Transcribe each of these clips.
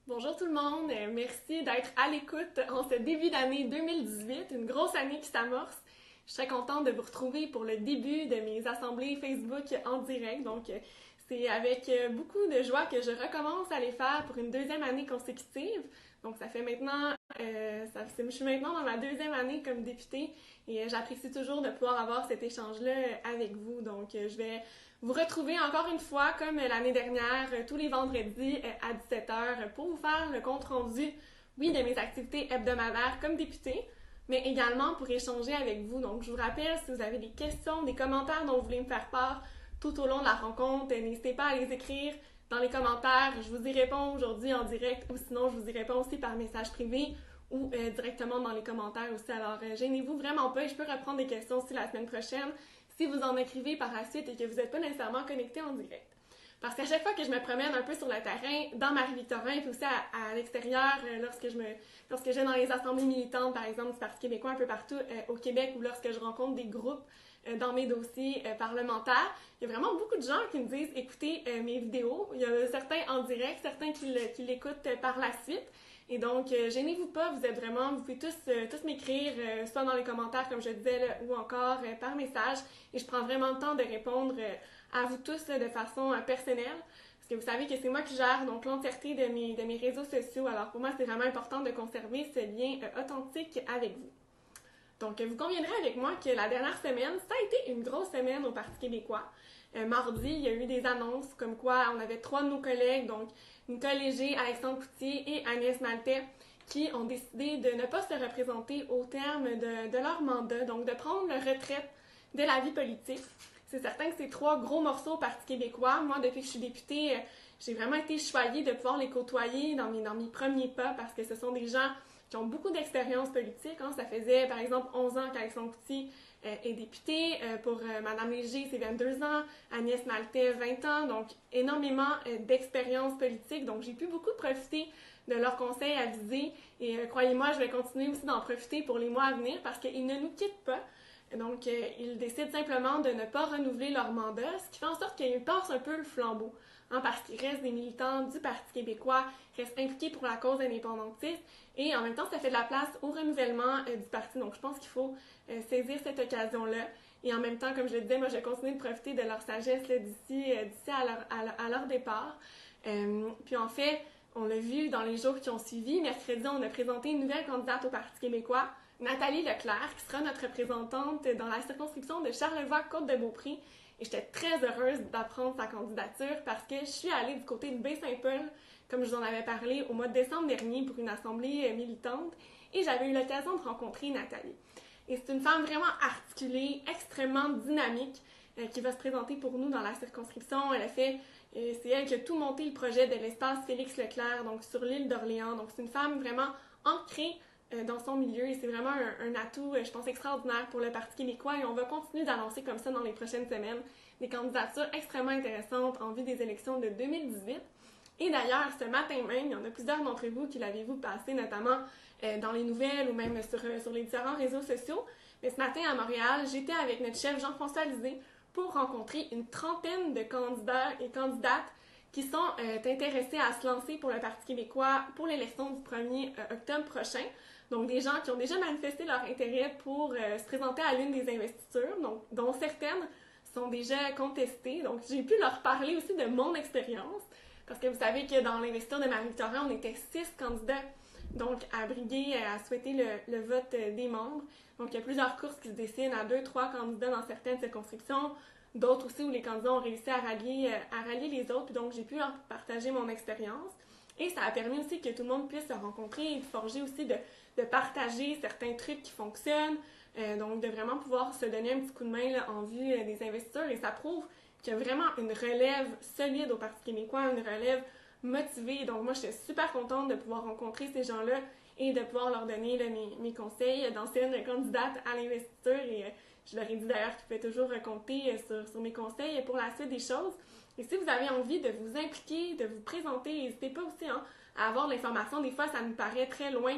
Bonjour tout le monde, merci d'être à l'écoute en ce début d'année 2018, une grosse année qui s'amorce. Je suis très contente de vous retrouver pour le début de mes assemblées Facebook en direct. C'est avec beaucoup de joie que je recommence à les faire pour une deuxième année consécutive. Donc, ça fait maintenant, je suis maintenant dans ma deuxième année comme députée et j'apprécie toujours de pouvoir avoir cet échange-là avec vous. Je vais vous retrouver encore une fois, comme l'année dernière, tous les vendredis à 17h pour vous faire le compte-rendu, oui, de mes activités hebdomadaires comme députée, mais également pour échanger avec vous. Donc, je vous rappelle, si vous avez des questions, des commentaires dont vous voulez me faire part tout au long de la rencontre, n'hésitez pas à les écrire dans les commentaires. Je vous y réponds aujourd'hui en direct ou sinon je vous y réponds aussi par message privé ou directement dans les commentaires aussi. Alors, gênez-vous vraiment pas et je peux reprendre des questions aussi la semaine prochaine si vous en écrivez par la suite et que vous n'êtes pas nécessairement connecté en direct. Parce qu'à chaque fois que je me promène un peu sur le terrain, dans Marie-Victorin, puis aussi à l'extérieur, lorsque je vais dans les assemblées militantes, par exemple, du Parti québécois un peu partout au Québec, ou lorsque je rencontre des groupes dans mes dossiers parlementaires, il y a vraiment beaucoup de gens qui me disent écoutez mes vidéos. Il y a certains en direct, certains qui l'écoutent par la suite. Et donc, gênez-vous pas, vous pouvez tous m'écrire, soit dans les commentaires, comme je disais, là, ou encore par message. Et je prends vraiment le temps de répondre à vous tous là, de façon personnelle. Parce que vous savez que c'est moi qui gère donc l'entièreté de mes réseaux sociaux. Alors, pour moi, c'est vraiment important de conserver ce lien authentique avec vous. Donc, vous conviendrez avec moi que la dernière semaine, ça a été une grosse semaine au Parti québécois. Mardi, il y a eu des annonces comme quoi on avait trois de nos collègues, donc Nicole Léger, Alexandre Coutier et Agnès Maltais, qui ont décidé de ne pas se représenter au terme de leur mandat, donc de prendre leur retraite de la vie politique. C'est certain que c'est trois gros morceaux au Parti québécois. Moi, depuis que je suis députée, j'ai vraiment été choyée de pouvoir les côtoyer dans mes premiers pas parce que ce sont des gens qui ont beaucoup d'expérience politique. Hein. Ça faisait, par exemple, 11 ans qu'Alexandre Coutier est député. Pour Mme Léger, c'est 22 ans. Agnès Maltais, 20 ans. Donc, énormément d'expérience politique. Donc, j'ai pu beaucoup profiter de leurs conseils avisés. Et croyez-moi, je vais continuer aussi d'en profiter pour les mois à venir parce qu'ils ne nous quittent pas. Donc, ils décident simplement de ne pas renouveler leur mandat, ce qui fait en sorte qu'ils passent un peu le flambeau. Hein, parce qu'ils restent des militants du Parti québécois, restent impliqués pour la cause indépendantiste, et en même temps, ça fait de la place au renouvellement du parti. Donc, je pense qu'il faut saisir cette occasion-là. Et en même temps, comme je le disais, moi, je vais continuer de profiter de leur sagesse d'ici à leur départ. Puis en fait, on l'a vu dans les jours qui ont suivi. Mercredi, on a présenté une nouvelle candidate au Parti québécois, Nathalie Leclerc, qui sera notre représentante dans la circonscription de Charlevoix-Côte-de-Beaupré. Et j'étais très heureuse d'apprendre sa candidature parce que je suis allée du côté de Baie-Saint-Paul, comme je vous en avais parlé au mois de décembre dernier pour une assemblée militante, et j'avais eu l'occasion de rencontrer Nathalie. Et c'est une femme vraiment articulée, extrêmement dynamique, qui va se présenter pour nous dans la circonscription. C'est elle qui a tout monté le projet de l'espace Félix Leclerc, donc sur l'île d'Orléans. Donc c'est une femme vraiment ancrée dans son milieu et c'est vraiment un atout, je pense, extraordinaire pour le Parti québécois et on va continuer d'annoncer comme ça dans les prochaines semaines des candidatures extrêmement intéressantes en vue des élections de 2018. Et d'ailleurs, ce matin même, il y en a plusieurs d'entre vous qui l'avez vu passer, notamment dans les nouvelles ou même sur les différents réseaux sociaux. Mais ce matin à Montréal, j'étais avec notre chef Jean-François Lisée pour rencontrer une trentaine de candidats et candidates qui sont intéressés à se lancer pour le Parti québécois pour l'élection du 1er octobre prochain. Donc, des gens qui ont déjà manifesté leur intérêt pour se présenter à l'une des investitures, donc, dont certaines sont déjà contestées. Donc, j'ai pu leur parler aussi de mon expérience, parce que vous savez que dans l'investiture de Marie-Victorin, on était 6 candidats, donc à briguer, à souhaiter le vote des membres. Donc, il y a plusieurs courses qui se dessinent à 2-3 candidats dans certaines circonscriptions, d'autres aussi où les candidats ont réussi à rallier les autres. Puis donc, j'ai pu leur partager mon expérience. Et ça a permis aussi que tout le monde puisse se rencontrer et de forger aussi de partager certains trucs qui fonctionnent, donc de vraiment pouvoir se donner un petit coup de main là, en vue des investisseurs. Et ça prouve qu'il y a vraiment une relève solide au Parti québécois, une relève motivée. Donc moi, j'étais super contente de pouvoir rencontrer ces gens-là et de pouvoir leur donner là, mes conseils d'ancienne candidate à l'investiture. Et je leur ai dit d'ailleurs qu'ils pouvaient toujours compter sur mes conseils pour la suite des choses. Et si vous avez envie de vous impliquer, de vous présenter, n'hésitez pas aussi hein, à avoir l'information. Des fois, ça nous paraît très loin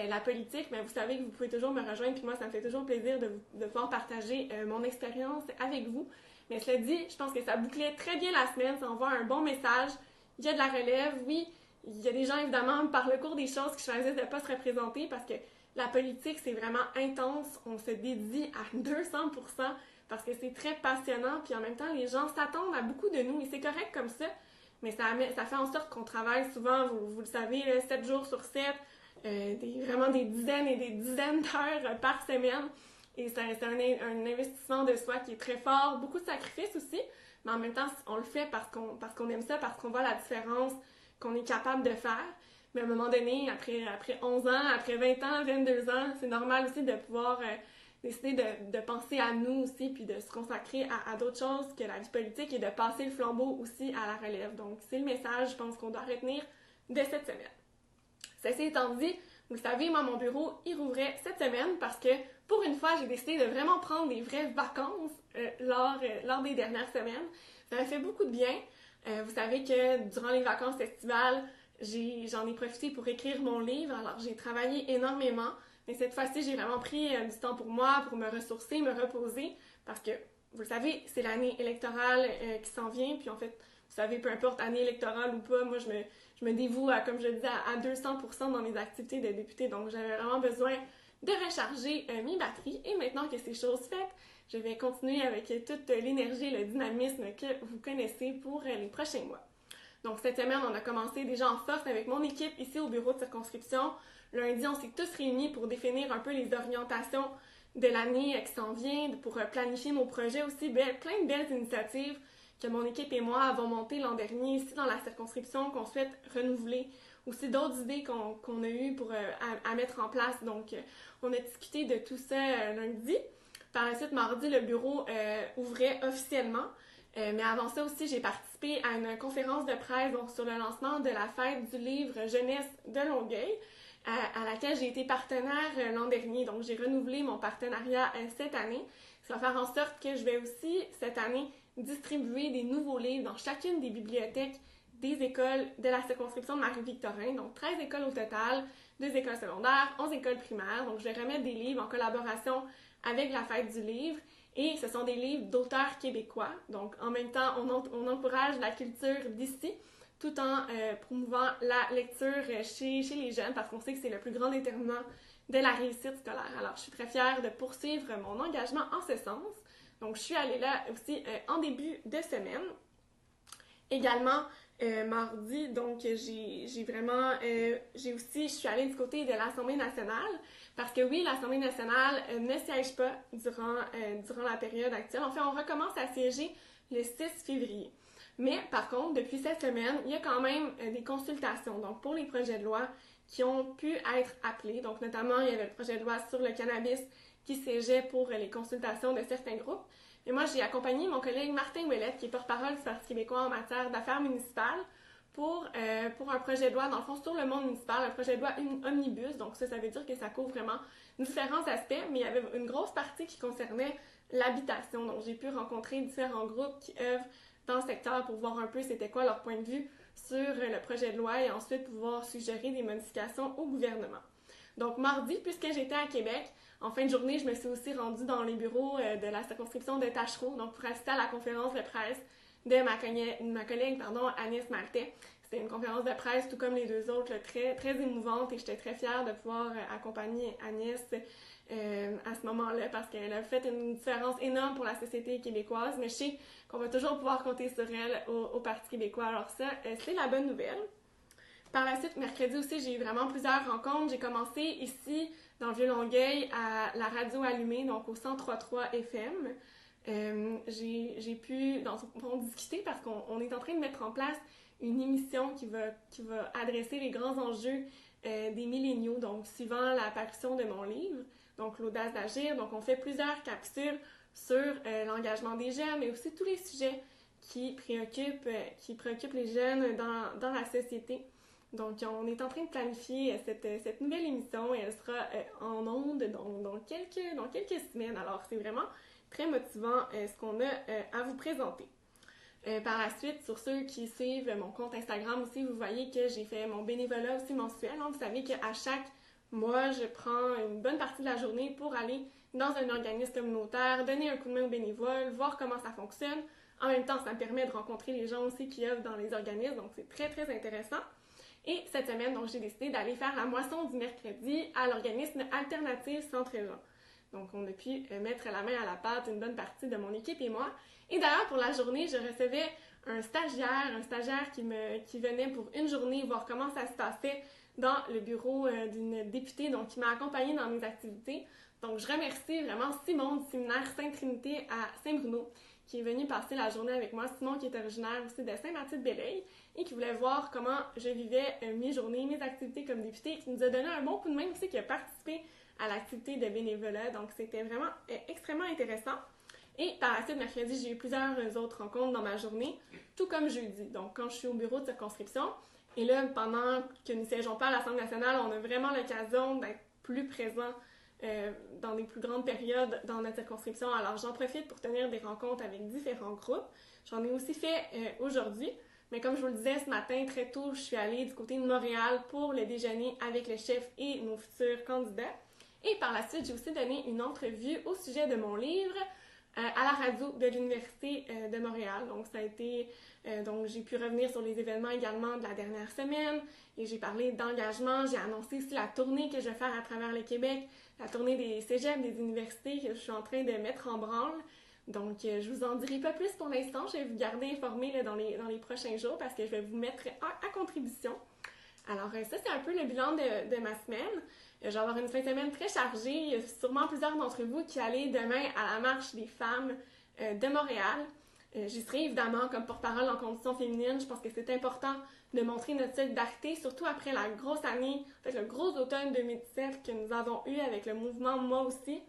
la politique, mais vous savez que vous pouvez toujours me rejoindre, puis moi, ça me fait toujours plaisir de pouvoir partager mon expérience avec vous. Mais cela dit, je pense que ça bouclait très bien la semaine, ça envoie un bon message. Il y a de la relève, oui, il y a des gens, évidemment, par le cours des choses, qui choisissent de ne pas se représenter parce que la politique, c'est vraiment intense. On se dédie à 200% parce que c'est très passionnant. Puis en même temps, les gens s'attendent à beaucoup de nous et c'est correct comme ça. Mais ça fait en sorte qu'on travaille souvent, vous le savez, 7 jours sur 7, vraiment des dizaines et des dizaines d'heures par semaine. Et c'est un investissement de soi qui est très fort, beaucoup de sacrifices aussi, mais en même temps, on le fait parce qu'on aime ça, parce qu'on voit la différence qu'on est capable de faire. Mais à un moment donné, après 11 ans, après 20 ans, 22 ans, c'est normal aussi de pouvoir décider de penser à nous aussi, puis de se consacrer à d'autres choses que la vie politique et de passer le flambeau aussi à la relève. Donc, c'est le message, je pense, qu'on doit retenir de cette semaine. Ceci étant dit, vous le savez, moi, mon bureau, il rouvrait cette semaine parce que, pour une fois, j'ai décidé de vraiment prendre des vraies vacances lors des dernières semaines. Ça m'a fait beaucoup de bien. Vous savez que durant les vacances estivales, j'en ai profité pour écrire mon livre. Alors, j'ai travaillé énormément. Mais cette fois-ci, j'ai vraiment pris du temps pour moi, pour me ressourcer, me reposer. Parce que, vous le savez, c'est l'année électorale qui s'en vient. Puis en fait, vous savez, peu importe année électorale ou pas, moi, je me dévoue, comme je le disais, à 200% dans mes activités de députée. Donc, j'avais vraiment besoin de recharger mes batteries. Et maintenant que c'est chose faite, je vais continuer avec toute l'énergie et le dynamisme que vous connaissez pour les prochains mois. Donc, cette semaine, on a commencé déjà en force avec mon équipe ici au bureau de circonscription. Lundi, on s'est tous réunis pour définir un peu les orientations de l'année qui s'en vient, pour planifier nos projets aussi. Plein de belles initiatives que mon équipe et moi avons montées l'an dernier ici dans la circonscription, qu'on souhaite renouveler. Aussi d'autres idées qu'on a eues à mettre en place. Donc, on a discuté de tout ça lundi. Par la suite, mardi, le bureau ouvrait officiellement. Mais avant ça aussi, j'ai participé à une conférence de presse donc, sur le lancement de la fête du livre Jeunesse de Longueuil, à laquelle j'ai été partenaire l'an dernier. Donc, j'ai renouvelé mon partenariat cette année. Ça va faire en sorte que je vais aussi, cette année, distribuer des nouveaux livres dans chacune des bibliothèques des écoles de la circonscription de Marie-Victorin. Donc, 13 écoles au total, 2 écoles secondaires, 11 écoles primaires. Donc, je vais remettre des livres en collaboration avec la fête du livre. Et ce sont des livres d'auteurs québécois. Donc, en même temps, on encourage la culture d'ici, tout en promouvant la lecture chez les jeunes, parce qu'on sait que c'est le plus grand déterminant de la réussite scolaire. Alors, je suis très fière de poursuivre mon engagement en ce sens. Donc, je suis allée là aussi en début de semaine. Également, mardi, donc je suis allée du côté de l'Assemblée nationale, parce que oui, l'Assemblée nationale ne siège pas durant la période actuelle. En fait, on recommence à siéger le 6 février. Mais par contre, depuis cette semaine, il y a quand même des consultations. Donc, pour les projets de loi qui ont pu être appelés, donc notamment, il y avait le projet de loi sur le cannabis qui siégeait pour les consultations de certains groupes. Et moi, j'ai accompagné mon collègue Martin Ouellette, qui est porte-parole du Parti québécois en matière d'affaires municipales, pour un projet de loi, dans le fond, sur le monde municipal, un projet de loi omnibus. Donc ça veut dire que ça couvre vraiment différents aspects, mais il y avait une grosse partie qui concernait l'habitation. Donc j'ai pu rencontrer différents groupes qui œuvrent dans le secteur pour voir un peu c'était quoi leur point de vue sur le projet de loi et ensuite pouvoir suggérer des modifications au gouvernement. Donc mardi, puisque j'étais à Québec, en fin de journée, je me suis aussi rendue dans les bureaux de la circonscription de Tachereau, donc pour assister à la conférence de presse de ma collègue Agnès Maltais. C'était une conférence de presse, tout comme les deux autres, très, très émouvante, et j'étais très fière de pouvoir accompagner Agnès à ce moment-là, parce qu'elle a fait une différence énorme pour la société québécoise, mais je sais qu'on va toujours pouvoir compter sur elle au Parti québécois. Alors ça, c'est la bonne nouvelle. Par la suite, mercredi aussi, j'ai eu vraiment plusieurs rencontres. J'ai commencé ici, dans le Vieux-Longueuil, à la radio allumée, donc au 103.3 FM. J'ai pu discuter parce qu'on est en train de mettre en place une émission qui va adresser les grands enjeux des milléniaux, donc suivant la parution de mon livre, donc l'audace d'agir. Donc on fait plusieurs capsules sur l'engagement des jeunes, mais aussi tous les sujets qui préoccupent les jeunes dans la société. Donc, on est en train de planifier cette nouvelle émission et elle sera en ondes dans quelques semaines. Alors, c'est vraiment très motivant ce qu'on a à vous présenter. Par la suite, sur ceux qui suivent mon compte Instagram aussi, vous voyez que j'ai fait mon bénévolat aussi mensuel. Vous savez qu'à chaque mois, je prends une bonne partie de la journée pour aller dans un organisme communautaire, donner un coup de main aux bénévoles, voir comment ça fonctionne. En même temps, ça me permet de rencontrer les gens aussi qui œuvrent dans les organismes, donc c'est très, très intéressant. Et cette semaine, donc, j'ai décidé d'aller faire la moisson du mercredi à l'organisme Alternative Centre-Jean. Donc, on a pu mettre la main à la pâte une bonne partie de mon équipe et moi. Et d'ailleurs, pour la journée, je recevais un stagiaire qui venait pour une journée voir comment ça se passait dans le bureau d'une députée, donc qui m'a accompagnée dans mes activités. Donc, je remercie vraiment Simon du séminaire Sainte-Trinité à Saint-Bruno, qui est venu passer la journée avec moi. Simon, qui est originaire aussi de Saint-Mathilde-Belleuil et qui voulait voir comment je vivais mes journées, mes activités comme députée, qui nous a donné un bon coup de main aussi, qui a participé à l'activité de bénévolat. Donc, c'était vraiment extrêmement intéressant. Et par la suite, mercredi, j'ai eu plusieurs autres rencontres dans ma journée, tout comme jeudi. Donc, quand je suis au bureau de circonscription, et là, pendant que nous ne siégeons pas à l'Assemblée nationale, on a vraiment l'occasion d'être plus présents dans des plus grandes périodes dans notre circonscription. Alors, j'en profite pour tenir des rencontres avec différents groupes. J'en ai aussi fait aujourd'hui, mais comme je vous le disais ce matin, très tôt, je suis allée du côté de Montréal pour le déjeuner avec le chef et nos futurs candidats. Et par la suite, j'ai aussi donné une entrevue au sujet de mon livre à la radio de l'Université de Montréal. Donc, ça a été... donc, j'ai pu revenir sur les événements également de la dernière semaine et j'ai parlé d'engagement. J'ai annoncé aussi la tournée que je vais faire à travers le Québec, la tournée des cégeps, des universités que je suis en train de mettre en branle. Donc, je vous en dirai pas plus pour l'instant. Je vais vous garder informés là, dans les prochains jours parce que je vais vous mettre à contribution. Alors, ça, c'est un peu le bilan de ma semaine. Je vais avoir une fin de semaine très chargée. Il y a sûrement plusieurs d'entre vous qui allez demain à la marche des femmes de Montréal. J'y serai évidemment comme porte-parole en condition féminine. Je pense que c'est important de montrer notre solidarité, surtout après la grosse année, en fait, le gros automne 2017 que nous avons eu avec le mouvement Moi aussi.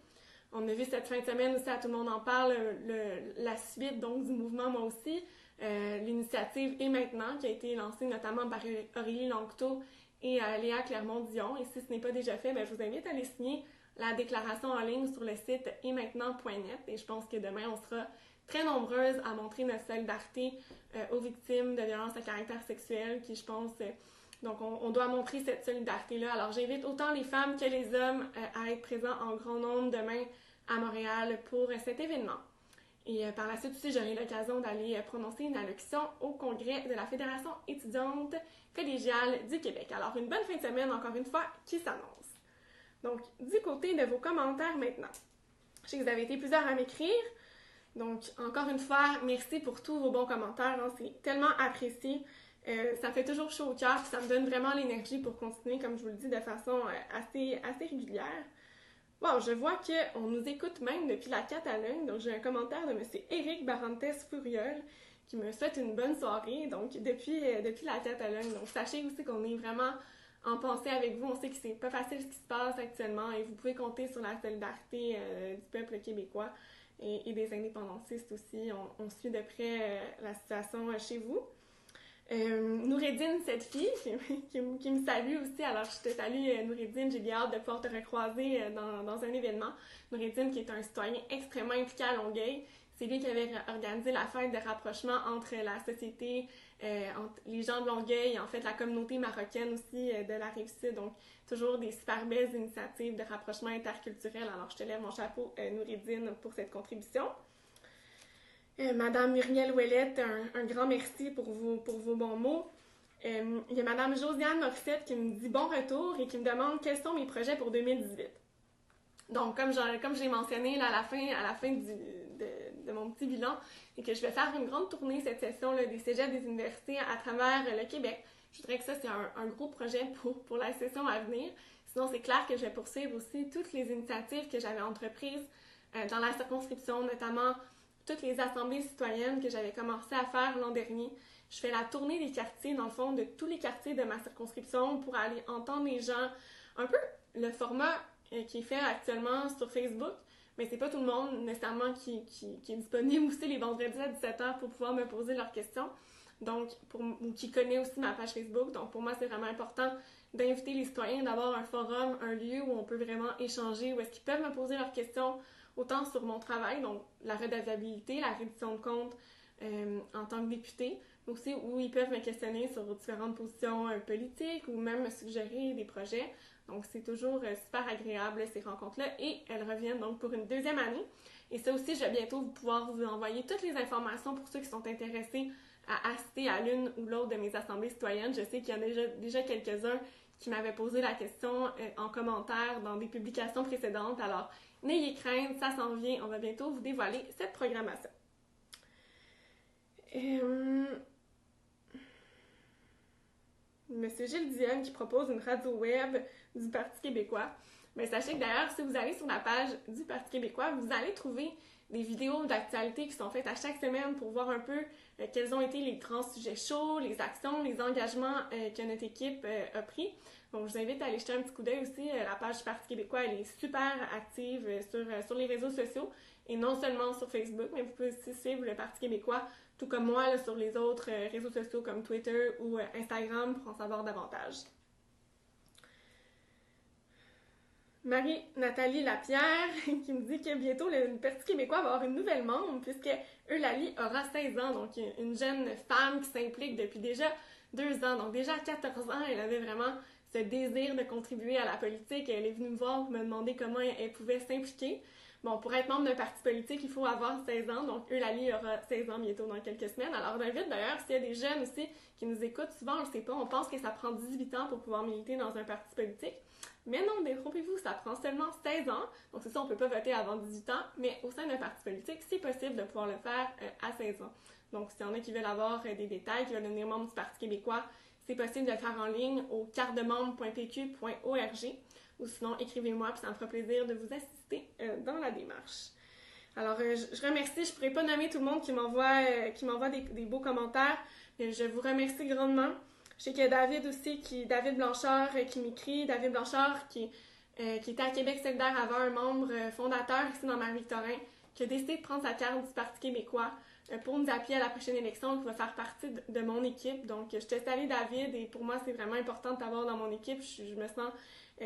On a vu cette fin de semaine aussi, à Tout le monde en parle, la suite donc du mouvement Moi aussi. L'initiative Et maintenant, qui a été lancée notamment par Aurélie Langteau et Léa Clermont-Dion. Et si ce n'est pas déjà fait, je vous invite à aller signer la déclaration en ligne sur le site etmaintenant.net. Et je pense que demain, on sera très nombreuses à montrer notre solidarité aux victimes de violences à caractère sexuel, qui, je pense, donc on doit montrer cette solidarité-là. Alors, j'invite autant les femmes que les hommes à être présents en grand nombre demain à Montréal pour cet événement. Et par la suite aussi, j'aurai l'occasion d'aller prononcer une allocution au congrès de la Fédération étudiante collégiale du Québec. Alors, une bonne fin de semaine, encore une fois, qui s'annonce. Donc, du côté de vos commentaires maintenant. Je sais que vous avez été plusieurs à m'écrire. Donc, encore une fois, merci pour tous vos bons commentaires. Hein, c'est tellement apprécié. Ça me fait toujours chaud au cœur, puis ça me donne vraiment l'énergie pour continuer, comme je vous le dis, de façon assez régulière. Bon, je vois qu'on nous écoute même depuis la Catalogne. Donc, j'ai un commentaire de M. Éric Barrantes-Fouriol qui me souhaite une bonne soirée, donc depuis la Catalogne. Donc, sachez aussi qu'on est vraiment en pensée avec vous. On sait que c'est pas facile ce qui se passe actuellement et vous pouvez compter sur la solidarité du peuple québécois et des indépendantistes aussi. On suit de près la situation chez vous. Noureddine, cette fille, qui me salue aussi. Alors, je te salue, Noureddine. J'ai bien hâte de pouvoir te recroiser dans un événement. Noureddine, qui est un citoyen extrêmement impliqué à Longueuil. C'est lui qui avait organisé la fête de rapprochement entre la société, entre les gens de Longueuil et en fait la communauté marocaine aussi de la Rive-Sud. Donc, toujours des super belles initiatives de rapprochement interculturel. Alors, je te lève mon chapeau, Noureddine, pour cette contribution. Madame Muriel Ouellette, un grand merci pour vos bons mots. Il y a Madame Josiane Morissette qui me dit bon retour et qui me demande quels sont mes projets pour 2018. Donc, comme je l'ai mentionné là, à la fin de mon petit bilan, et que je vais faire une grande tournée cette session là, des cégeps des universités à travers le Québec. Je voudrais que ça, c'est un gros projet pour la session à venir. Sinon, c'est clair que je vais poursuivre aussi toutes les initiatives que j'avais entreprises dans la circonscription, notamment toutes les assemblées citoyennes que j'avais commencé à faire l'an dernier. Je fais la tournée des quartiers, dans le fond, de tous les quartiers de ma circonscription pour aller entendre les gens. Un peu le format qui est fait actuellement sur Facebook, mais c'est pas tout le monde nécessairement qui est disponible aussi les vendredis à 17h pour pouvoir me poser leurs questions. Donc, ou qui connaît aussi ma page Facebook. Donc, pour moi, c'est vraiment important d'inviter les citoyens, d'avoir un forum, un lieu où on peut vraiment échanger, où est-ce qu'ils peuvent me poser leurs questions, autant sur mon travail, donc la redevabilité, la reddition de comptes en tant que député, mais aussi où ils peuvent me questionner sur différentes positions politiques ou même me suggérer des projets. Donc, c'est toujours super agréable, ces rencontres-là, et elles reviennent donc pour une deuxième année. Et ça aussi, je vais bientôt pouvoir vous envoyer toutes les informations pour ceux qui sont intéressés à assister à l'une ou l'autre de mes assemblées citoyennes. Je sais qu'il y en a déjà quelques-uns qui m'avaient posé la question en commentaire dans des publications précédentes. Alors, n'ayez crainte, ça s'en vient. On va bientôt vous dévoiler cette programmation. Monsieur Gilles Dionne qui propose une radio web du Parti québécois. Mais sachez que d'ailleurs, si vous allez sur la page du Parti québécois, vous allez trouver des vidéos d'actualité qui sont faites à chaque semaine pour voir un peu quels ont été les grands sujets chauds, les actions, les engagements que notre équipe a pris. Donc, je vous invite à aller jeter un petit coup d'œil aussi. La page du Parti québécois, elle est super active sur les réseaux sociaux et non seulement sur Facebook, mais vous pouvez aussi suivre le Parti québécois, tout comme moi, là, sur les autres réseaux sociaux comme Twitter ou Instagram pour en savoir davantage. Marie-Nathalie Lapierre qui me dit que bientôt le Parti québécois va avoir une nouvelle membre puisque Eulalie aura 16 ans, donc une jeune femme qui s'implique depuis déjà 2 ans. Donc déjà à 14 ans, elle avait vraiment ce désir de contribuer à la politique. Elle est venue me voir pour me demander comment elle pouvait s'impliquer. Bon, pour être membre d'un parti politique, il faut avoir 16 ans, donc Eulalie aura 16 ans bientôt dans quelques semaines. Alors j'invite d'ailleurs, s'il y a des jeunes aussi qui nous écoutent, souvent on ne le sait pas, on pense que ça prend 18 ans pour pouvoir militer dans un parti politique. Mais non, détrompez-vous, ça prend seulement 16 ans. Donc c'est ça, on ne peut pas voter avant 18 ans, mais au sein d'un parti politique, c'est possible de pouvoir le faire à 16 ans. Donc s'il y en a qui veulent avoir des détails, qui veulent devenir membre du Parti québécois, c'est possible de le faire en ligne au cardemembre.pq.org ou sinon écrivez-moi, puis ça me fera plaisir de vous assister dans la démarche. Alors, je remercie, je ne pourrais pas nommer tout le monde qui m'envoie des beaux commentaires, mais je vous remercie grandement. Je sais qu'il y a David aussi, David Blanchard qui m'écrit, David Blanchard qui était à Québec solidaire avant, un membre fondateur ici dans Marie-Victorin, qui a décidé de prendre sa carte du Parti québécois pour nous appuyer à la prochaine élection, qui va faire partie de mon équipe. Donc, je te salue David et pour moi, c'est vraiment important de t'avoir dans mon équipe. Je me sens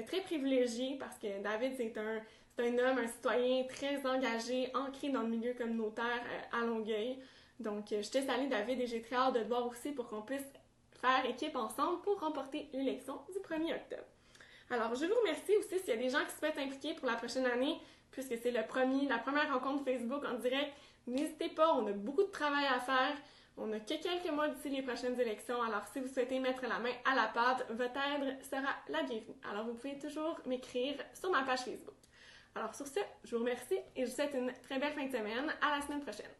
très privilégiée parce que David, c'est un homme, un citoyen très engagé, ancré dans le milieu communautaire à Longueuil. Donc, je te salue David et j'ai très hâte de te voir aussi pour qu'on puisse faire équipe ensemble pour remporter l'élection du 1er octobre. Alors, je vous remercie aussi s'il y a des gens qui souhaitent impliquer pour la prochaine année, puisque c'est la première rencontre Facebook en direct. N'hésitez pas, on a beaucoup de travail à faire. On n'a que quelques mois d'ici les prochaines élections, alors si vous souhaitez mettre la main à la pâte, votre aide sera la bienvenue. Alors, vous pouvez toujours m'écrire sur ma page Facebook. Alors, sur ce, je vous remercie et je vous souhaite une très belle fin de semaine. À la semaine prochaine.